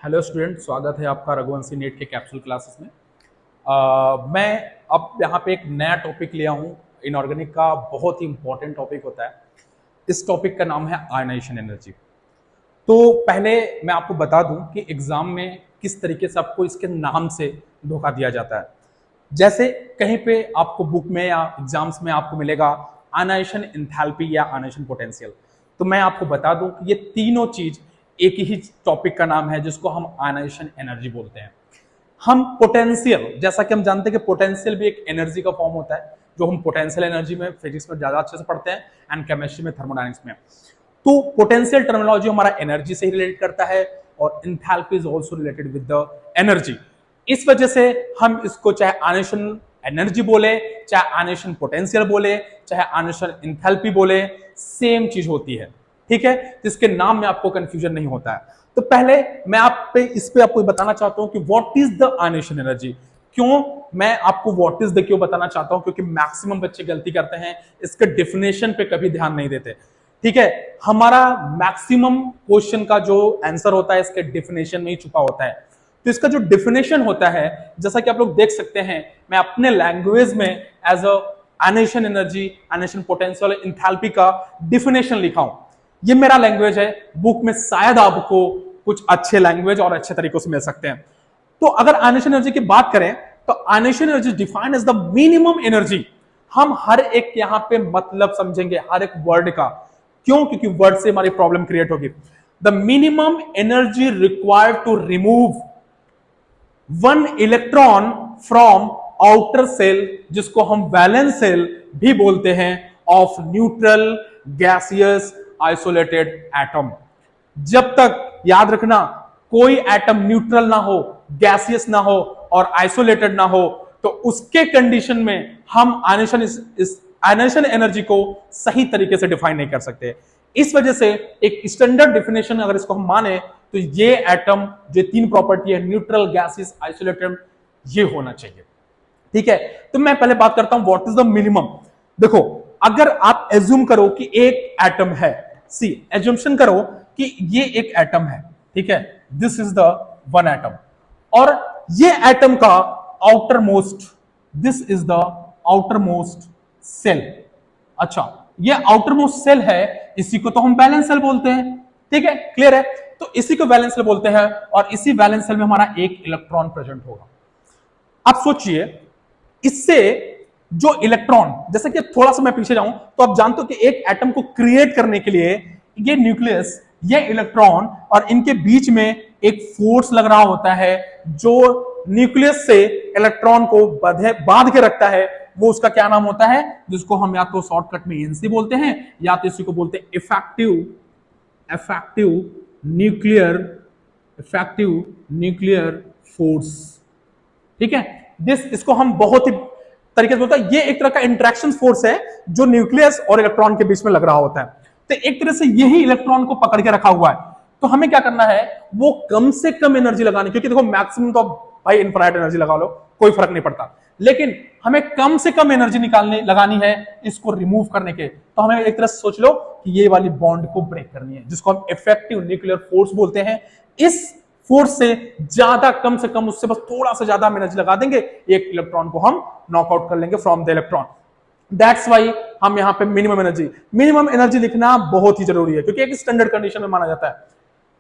Hello student, स्वागत है आपका रघुवंशी नेट के कैप्सूल क्लासेस में। मैं अब यहाँ पे एक नया टॉपिक लिया हूँ। इनऑर्गेनिक का बहुत ही इंपॉर्टेंट टॉपिक होता है। इस टॉपिक का नाम है आयनाइजेशन एनर्जी। तो पहले मैं आपको बता दूं कि एग्जाम में किस तरीके से आपको इसके नाम से धोखा दिया जाता है। जैसे कहीं पे आपको बुक में या एग्जाम्स में आपको मिलेगा आयनाइजेशन एंथैल्पी या आयनाइजेशन पोटेंशियल। तो मैं आपको बता दूं कि ये तीनों चीज एक ही टॉपिक का नाम है जिसको हम आयनाइजेशन एनर्जी बोलते हैं। हम पोटेंशियल, जैसा कि हम जानते हैं कि पोटेंशियल भी एक एनर्जी का फॉर्म होता है, जो हम पोटेंशियल एनर्जी में फिजिक्स में ज्यादा अच्छे से पढ़ते हैं एंड केमिस्ट्री में, थर्मोडायनेमिक्स में। तो पोटेंशियल टर्मिनोलॉजी हमारा एनर्जी से ही रिलेट करता है और enthalpy is also related with the energy. इस वजह से हम इसको चाहे आयनाइजेशन एनर्जी बोले, चाहे आयनाइजेशन पोटेंशियल बोले, चाहे आयनाइजेशन एंथैल्पी बोले, सेम चीज होती है। ठीक है, जिसके नाम में आपको कंफ्यूजन नहीं होता है। तो पहले मैं इस पे आपको बताना चाहता हूं कि what is the ionization energy. क्यों मैं आपको व्हाट इज द क्यों बताना चाहता हूं? क्योंकि मैक्सिमम बच्चे गलती करते हैं, इसके डिफिनेशन पे कभी ध्यान नहीं देते। ठीक है, हमारा मैक्सिमम क्वेश्चन का जो आंसर होता है इसके डिफिनेशन में ही छुपा होता है। तो इसका जो डिफिनेशन होता है, जैसा कि आप लोग देख सकते हैं, मैं अपने लैंग्वेज में as a ionization energy, ionization potential, enthalpy का डिफिनेशन लिखा हूं। ये मेरा लैंग्वेज है। बुक में शायद आपको कुछ अच्छे लैंग्वेज और अच्छे तरीकों से मिल सकते हैं। तो अगर आयनाइजेशन एनर्जी की बात करें तो ionization energy defined as the minimum energy. हम हर एक यहां पे मतलब समझेंगे हर एक वर्ड का। क्यों? क्योंकि वर्ड से हमारी प्रॉब्लम क्रिएट होगी। The minimum energy required to remove one electron from outer shell, जिसको हम वैलेंस सेल भी बोलते हैं, of neutral gaseous isolated atom. जब तक याद रखना कोई एटम न्यूट्रल ना हो, गैसियस ना हो और आइसोलेटेड ना हो, तो उसके कंडीशन में हम आयनाइजेशन एनर्जी को सही तरीके से डिफाइन नहीं कर सकते। इस वजह से एक स्टैंडर्ड डिफिनेशन अगर इसको हम माने तो ये एटम जो तीन प्रॉपर्टी है, न्यूट्रल, गैसियस, आइसोलेटेड, ये होना चाहिए। ठीक है, तो मैं पहले बात करता हूं व्हाट इज द मिनिमम। देखो, अगर आप एज्यूम करो कि एक एटम है, सी एज्यूम्शन करो कि ये एक एटम है। ठीक है, this is the one atom और ये एटम का outer most, this is the outer most shell. अच्छा, ये आउटर मोस्ट सेल है, इसी को तो हम वैलेंस सेल बोलते हैं। ठीक है, क्लियर है? तो इसी को वैलेंस सेल बोलते हैं और इसी वैलेंस सेल में हमारा एक इलेक्ट्रॉन प्रेजेंट होगा। अब सोचिए, इससे जो इलेक्ट्रॉन, जैसे कि थोड़ा सा मैं पीछे जाऊं तो आप जानते हो कि एक एटम को क्रिएट करने के लिए ये न्यूक्लियस, ये इलेक्ट्रॉन और इनके बीच में एक फोर्स लग रहा होता है जो न्यूक्लियस से इलेक्ट्रॉन को बांध के रखता है। वो उसका क्या नाम होता है, जिसको हम या तो शॉर्टकट में एनसी बोलते हैं या तो इसी को बोलते हैं इफेक्टिव न्यूक्लियर फोर्स। ठीक है, इसको हम बहुत ही तरीके से बोलते हैं, ये एक तरह का इंटरेक्शन फोर्स है जो न्यूक्लियस और इलेक्ट्रॉन के बीच में लग रहा होता है। तो एक तरह से यही इलेक्ट्रॉन को पकड़ के रखा हुआ है। तो हमें क्या करना है, वो कम से कम एनर्जी लगानी, क्योंकि देखो मैक्सिमम तो भाई इनफाइनाइट एनर्जी लगा लो, कोई फर्क नहीं पड़ता, लेकिन हमें कम से कम एनर्जी लगानी है इसको रिमूव करने के। तो हमें एक तरह से सोच लो कि ये वाली बॉन्ड को ब्रेक करनी है, जिसको हम इफेक्टिव न्यूक्लियर फोर्स बोलते हैं। इस फोर्स से ज्यादा, कम से कम उससे बस थोड़ा सा ज्यादा हम एनर्जी लगा देंगे, एक इलेक्ट्रॉन को हम नॉकआउट कर लेंगे from the electron. That's why हम यहां पे मिनिमम एनर्जी लिखना बहुत ही जरूरी है, क्योंकि एक स्टैंडर्ड कंडीशन में माना जाता है।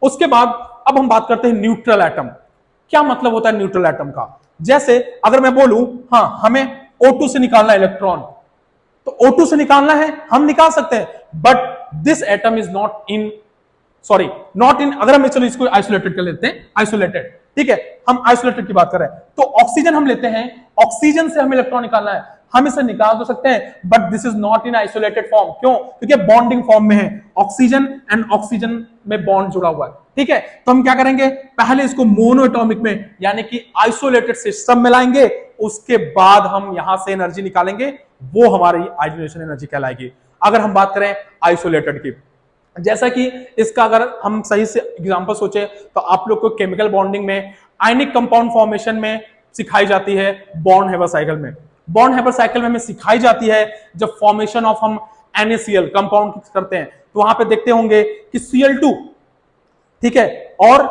उसके बाद अब हम बात करते हैं न्यूट्रल एटम। क्या मतलब होता है न्यूट्रल एटम का? जैसे अगर मैं बोलूं, हाँ हमें O2 से निकालना है इलेक्ट्रॉन, तो O2 से निकालना है, हम निकाल सकते हैं, but this atom is not in, अगर हम चलो इसको आइसोलेटेड कर लेते हैं, आइसोलेटेड। ठीक है, हम आइसोलेटेड की बात कर रहे हैं, तो ऑक्सीजन हम लेते हैं, ऑक्सीजन से हमें इलेक्ट्रॉन निकालना है, हम इसे निकाल तो सकते हैं, but this is not in isolated form. क्यों? क्योंकि बॉन्डिंग फॉर्म में है, ऑक्सीजन एंड ऑक्सीजन में बॉन्ड जुड़ा हुआ है। ठीक है, तो हम क्या करेंगे, पहले इसको मोनोएटॉमिक में यानी कि आइसोलेटेड सिस्टम में लाएंगे, उसके बाद हम यहां से एनर्जी निकालेंगे, वो हमारी आइसोलेशन एनर्जी कहलाएगी। अगर हम बात करें आइसोलेटेड की, जैसा कि इसका अगर हम सही से एग्जांपल सोचे तो आप लोग को केमिकल बॉन्डिंग में, आयनिक कंपाउंड फॉर्मेशन में सिखाई जाती है, बॉन्ड हेबर साइकिल में। बॉन्ड हेबर साइकिल में हमें सिखाई जाती है जब फॉर्मेशन ऑफ हम NaCl कंपाउंड करते हैं, तो वहां पे देखते होंगे कि Cl2, ठीक है, और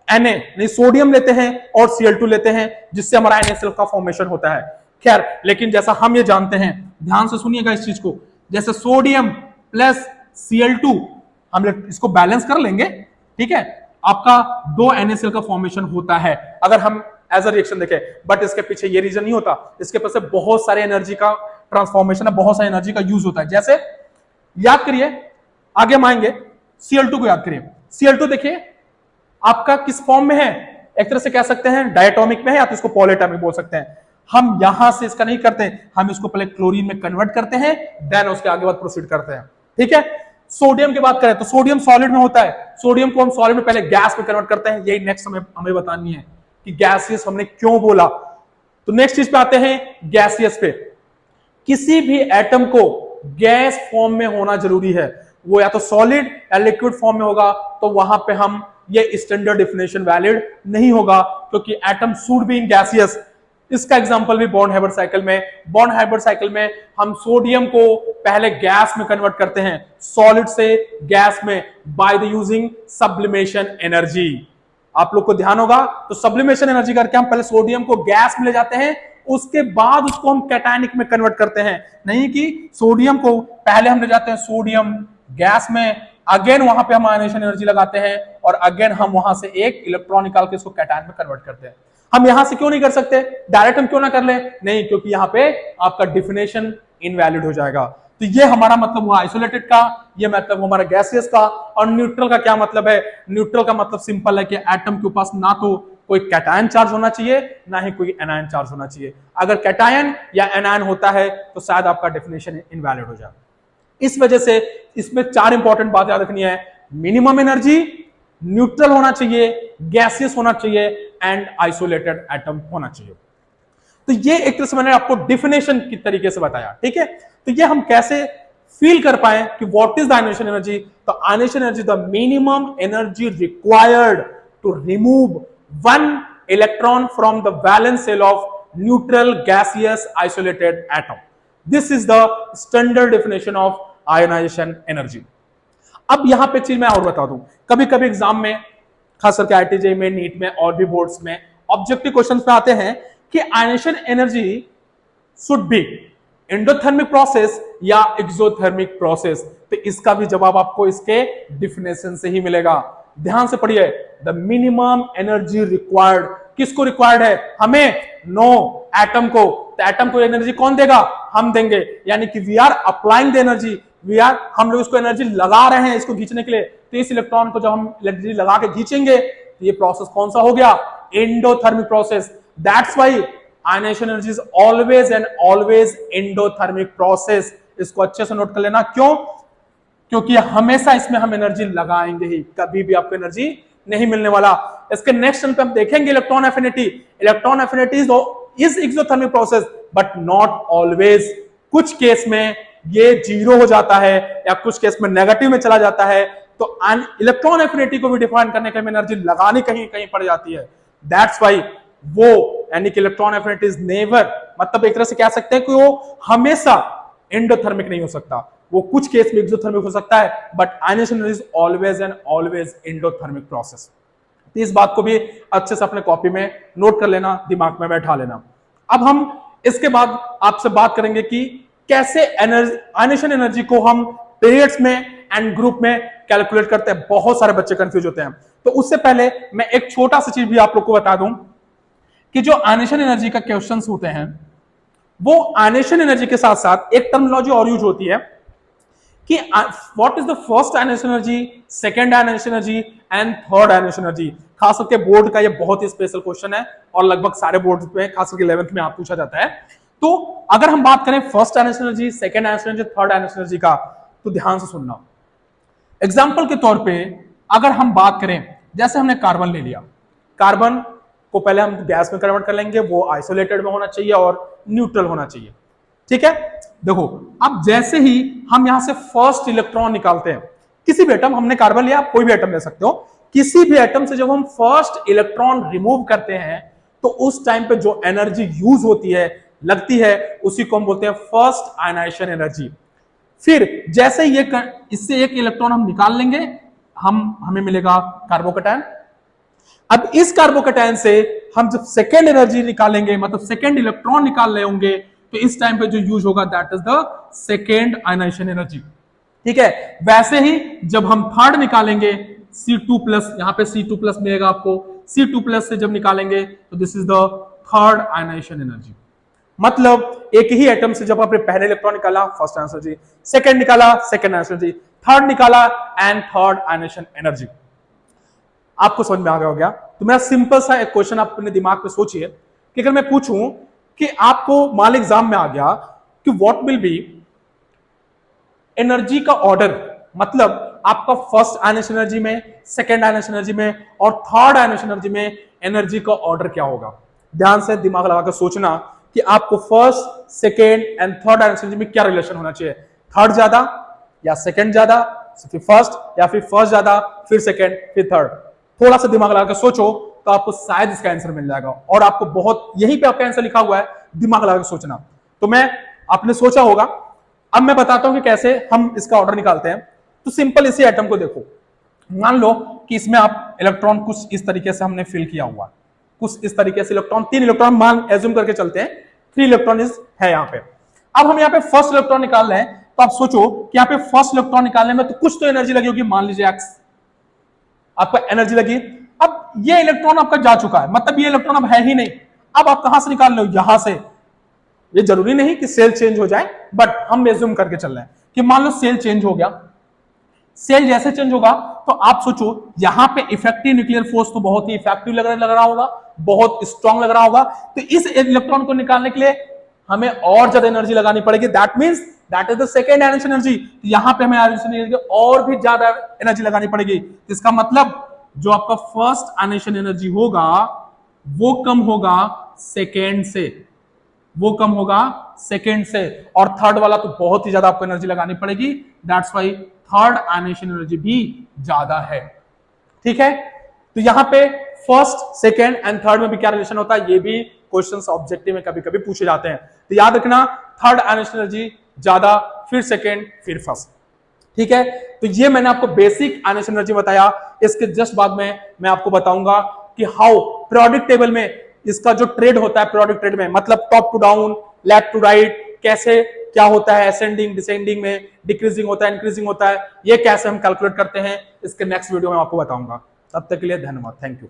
Na नहीं सोडियम लेते हैं और Cl2 लेते हैं, जिससे हमारा NaCl का फॉर्मेशन होता है। खैर, लेकिन जैसा हम ये जानते हैं, ध्यान से सुनिएगा इस चीज को, जैसे सोडियम प्लस Cl2 हम इसको बैलेंस कर लेंगे, ठीक है, आपका 2 NaCl का फॉर्मेशन होता है अगर हम एज अ रिएक्शन देखें। बट इसके पीछे ये रीजन नहीं होता, इसके पीछे बहुत सारे एनर्जी का ट्रांसफॉर्मेशन है, बहुत सारी एनर्जी का यूज होता है। जैसे याद करिए, आगे हम आएंगे, Cl2 को याद करिए। Cl2 देखिए आपका किस फॉर्म में है, एक तरह से कह सकते हैं डायटोमिक में है, या तो इसको पॉलीएटॉमिक बोल सकते हैं। हम यहां से इसका नहीं करते, हम इसको पहले क्लोरीन में कन्वर्ट करते हैं, देन उसके आगे बाद प्रोसीड करते हैं, ठीक है। सोडियम की बात करें तो सोडियम सॉलिड में होता है, सोडियम को हम सॉलिड में पहले गैस में कन्वर्ट करते हैं। यही नेक्स्ट हमें बतानी है कि गैसियस हमने क्यों बोला। तो नेक्स्ट चीज पे आते हैं, गैसियस पे। किसी भी एटम को गैस फॉर्म में होना जरूरी है, वो या तो सॉलिड या लिक्विड फॉर्म में होगा, तो वहां पे हम ये स्टैंडर्ड डेफिनेशन वैलिड नहीं होगा, क्योंकि atom should be in gaseous. इसका एग्जांपल भी बॉन्ड हाइब्रिड साइकिल में, बॉन्ड हाइब्रिड साइकिल में हम सोडियम को पहले गैस में कन्वर्ट करते हैं, सॉलिड से गैस में, by the using sublimation energy. आप लोग को ध्यान होगा, तो सब्लिमेशन एनर्जी करके हम पहले सोडियम को गैस में ले जाते हैं, उसके बाद उसको हम कैटायनिक में कन्वर्ट करते हैं। नहीं कि सोडियम को पहले हम ले जाते हैं सोडियम गैस में, अगेन वहां पे हम आयनाइजेशन एनर्जी लगाते हैं, और अगेन हम वहां से एक इलेक्ट्रॉन निकाल के इसको कैटायन में कन्वर्ट करते हैं। हम यहां से क्यों नहीं कर सकते, डायरेक्ट हम क्यों ना कर ले? नहीं, क्योंकि यहां पे आपका डिफिनेशन इनवैलिड हो जाएगा। तो ये हमारा मतलब हुआ आइसोलेटेड का, ये मतलब हमारा गैसियस का। और न्यूट्रल का क्या मतलब है? न्यूट्रल का मतलब सिंपल है कि एटम के पास ना तो कोई कैटायन चार्ज होना चाहिए, ना ही कोई एनायन चार्ज होना चाहिए। अगर कैटायन या एनायन होता है तो शायद आपका डेफिनेशन इनवैलिड हो जाए। इस वजह से इसमें 4 इंपॉर्टेंट बात याद रखनी है, मिनिमम एनर्जी, न्यूट्रल होना चाहिए, गैसियस होना चाहिए, एंड आइसोलेटेड एटम होना चाहिए। तो ये एक तरह से मैंने आपको डिफिनेशन की तरीके से बताया, ठीक है। तो ये हम कैसे फील कर पाए कि what is the ionization energy? तो ionization energy the minimum energy required to remove one electron from the valence shell of neutral gaseous isolated atom. This is the standard definition of ionisation energy. अब यहां पे एक चीज मैं और बता दूं, कभी कभी एग्जाम में, खास करके आईटीजे में, नीट में और भी बोर्ड्स में ऑब्जेक्टिव क्वेश्चंस पे आते हैं कि ionization energy should be endothermic process या एक्सोथर्मिक प्रोसेस। तो इसका भी जवाब आपको इसके डिफिनेशन से ही मिलेगा। ध्यान से पढ़िए, द मिनिमम एनर्जी रिक्वायर्ड, किसको रिक्वायर्ड है? हमें, नो, एटम को। तो एटम को एनर्जी कौन देगा? हम देंगे। यानी कि we are applying the energy, हम लोग इसको एनर्जी लगा रहे हैं इसको खींचने के लिए। तो इस इलेक्ट्रॉन को जब हम एनर्जी लगा के खींचेंगे तो ये प्रोसेस कौन सा हो गया? Endothermic process. That's why ionization energy is always and always endothermic process. इसको अच्छे से नोट कर लेना। क्यों? क्योंकि हमेशा इसमें हम एनर्जी लगाएंगे ही, कभी भी आपको एनर्जी नहीं मिलने वाला। इसके नेक्स्ट पे हम देखेंगे electron affinity. Electron affinity is exothermic process but not always. कुछ केस में ये 0 हो जाता है या कुछ केस में नेगेटिव में चला जाता है। तो इलेक्ट्रॉन एफिनिटी को भी डिफाइन करने के लिए एनर्जी लगानी कहीं कहीं पड़ जाती है। दैट्स व्हाई वो, यानी कि इलेक्ट्रॉन एफिनिटी इज नेवर, मतलब एक तरह से कह सकते हैं कि वो हमेशा एंडोथर्मिक नहीं हो सकता, वो कुछ केस में एक्सोथर्मिक हो सकता है, but ionization energy is always and always endothermic process. तो इस बात को भी अच्छे से अपने कॉपी में नोट कर लेना, दिमाग में बैठा लेना। अब हम इसके बाद आपसे बात करेंगे कि कैसे आयनाइजेशन एनर्जी को हम पीरियड्स में एंड ग्रुप में कैलकुलेट करते हैं। बहुत सारे बच्चे कंफ्यूज होते हैं। तो उससे पहले मैं एक छोटा सा चीज भी आप लोग को बता दूं कि जो आयनाइजेशन एनर्जी का क्वेश्चंस होते हैं, वो आयनाइजेशन एनर्जी के साथ साथ एक टर्मिनोलॉजी और यूज होती है कि what is the first ionization energy, second ionization energy and third ionization energy. खास करके बोर्ड का ये बहुत ही स्पेशल क्वेश्चन है और लगभग सारे बोर्ड पे, खास करके 11th में आप पूछा जाता है। तो अगर हम बात करें first ionization energy, second ionization energy, third ionization energy का, तो ध्यान से सुनना। एग्जाम्पल के तौर पे अगर हम बात करें, जैसे हमने कार्बन ले लिया, कार्बन को पहले हम गैस में कन्वर्ट कर लेंगे, वो आइसोलेटेड में होना चाहिए और न्यूट्रल होना चाहिए, ठीक है। देखो, अब जैसे ही हम यहां से फर्स्ट इलेक्ट्रॉन निकालते हैं, किसी भी एटम, हमने कार्बन लिया, कोई भी एटम ले सकते हो, किसी भी एटम से जब हम फर्स्ट इलेक्ट्रॉन रिमूव करते हैं तो उस टाइम पे जो एनर्जी यूज होती है, लगती है, उसी को हम बोलते हैं फर्स्ट आयनाइजेशन एनर्जी। फिर जैसे ये इससे एक इलेक्ट्रॉन हम निकाल लेंगे, हमें मिलेगा कार्बोकैटायन। अब इस कार्बोकैटायन से हम जब सेकेंड एनर्जी निकालेंगे, मतलब सेकेंड इलेक्ट्रॉन निकाल रहे होंगे, तो इस टाइम पे जो यूज होगा that is the second ionization energy. ठीक है, वैसे ही जब हम थर्ड निकालेंगे C2+, यहां पे C2+ मिलेगा आपको, C2+ से जब निकालेंगे तो this is the third ionization energy. मतलब एक ही एटम से जब आपने पहले इलेक्ट्रॉन निकाला फर्स्ट आयनाइजेशन एनर्जी, सेकंड निकाला सेकंड आयनाइजेशन एनर्जी, थर्ड निकाला एंड थर्ड आयनाइजेशन एनर्जी। आपको समझ में आ गया हो गया? तो मेरा सिंपल सा एक क्वेश्चन आप अपने दिमाग में सोचिए कि अगर मैं पूछूं कि आपको मान एग्जाम में आ गया कि व्हाट विल बी एनर्जी का ऑर्डर, मतलब आपका फर्स्ट आयनाइजेशन एनर्जी में, सेकंड आयनाइजेशन एनर्जी में और थर्ड आयनाइजेशन एनर्जी में एनर्जी का ऑर्डर क्या होगा? ध्यान से दिमाग लगाकर सोचना कि आपको first, second and third ionization energy में क्या रिलेशन होना चाहिए। थर्ड ज्यादा या सेकंड ज्यादा, फिर फर्स्ट या फिर फर्स्ट ज्यादा, फिर सेकंड, फिर थर्ड। थोड़ा सा दिमाग लगाकर सोचो तो आपको शायद इसका आंसर मिल जाएगा। और आपको बहुत, यहीं पे आपका आंसर लिखा हुआ है, दिमाग लगाकर सोचना। तो मैं, आपने सोचा होगा, अब मैं बताता हूं कि कैसे हम इसका ऑर्डर निकालते हैं। तो सिंपल इसी आइटम को देखो, मान लो कि इसमें आप इलेक्ट्रॉन कुछ इस तरीके से हमने फिल किया हुआ, कुछ इस तरीके से इलेक्ट्रॉन, 3 इलेक्ट्रॉन मान एज्यूम करके चलते हैं, 3 इलेक्ट्रॉन है यहाँ पे। अब हम यहाँ पे फर्स्ट इलेक्ट्रॉन निकाल रहे हैं, तो आप सोचो कि यहाँ पे फर्स्ट इलेक्ट्रॉन निकालने में तो कुछ तो एनर्जी लगी होगी, मान लीजिए एक्स, आपका एनर्जी लगी। अब ये इलेक्ट्रॉन आपका जा चुका है, मतलब ये इलेक्ट्रॉन अब है ही नहीं। अब आप कहां से निकाल रहे हो? यहां से। ये जरूरी नहीं कि सेल चेंज हो जाए, बट हम एज्यूम करके चल रहे हैं कि मान लो सेल चेंज हो गया। सेल जैसे चेंज होगा तो आप सोचो यहां पे इफेक्टिव न्यूक्लियर फोर्स तो बहुत ही इफेक्टिव लग रहा होगा, बहुत स्ट्रांग लग रहा होगा। तो इस इलेक्ट्रॉन को निकालने के लिए हमें और ज्यादा एनर्जी लगानी पड़ेगी। That means that is the second ionization energy. यहां पे हमें आयनाइजेशन एनर्जी और भी ज्यादा एनर्जी लगानी पड़ेगी। इसका मतलब जो आपका फर्स्ट आयनाइजेशन एनर्जी होगा वो कम होगा सेकेंड से, वो कम होगा सेकेंड से, और थर्ड वाला तो बहुत ही ज्यादा आपको एनर्जी लगानी पड़ेगी। That's why third ionization energy भी ज्यादा है। ठीक है, तो यहां पे फर्स्ट, सेकेंड एंड थर्ड में भी क्या रिलेशन होता है, ये भी क्वेश्चंस ऑब्जेक्टिव में कभी कभी पूछे जाते हैं। तो याद रखना, थर्ड आयनाइजेशन एनर्जी ज्यादा, फिर सेकेंड, फिर फर्स्ट। ठीक है, तो ये मैंने आपको बेसिक आयनाइजेशन एनर्जी बताया। इसके जस्ट बाद में मैं आपको बताऊंगा कि हाउ पीरियोडिक टेबल में इसका जो ट्रेड होता है, पीरियोडिक ट्रेड में मतलब top to down, left to right, कैसे क्या होता है, असेंडिंग डिसेंडिंग में, डिक्रीजिंग होता है, इंक्रीजिंग होता है, ये कैसे हम कैलकुलेट करते हैं, इसके नेक्स्ट वीडियो में आपको बताऊंगा। तब तक के लिए धन्यवाद, थैंक यू।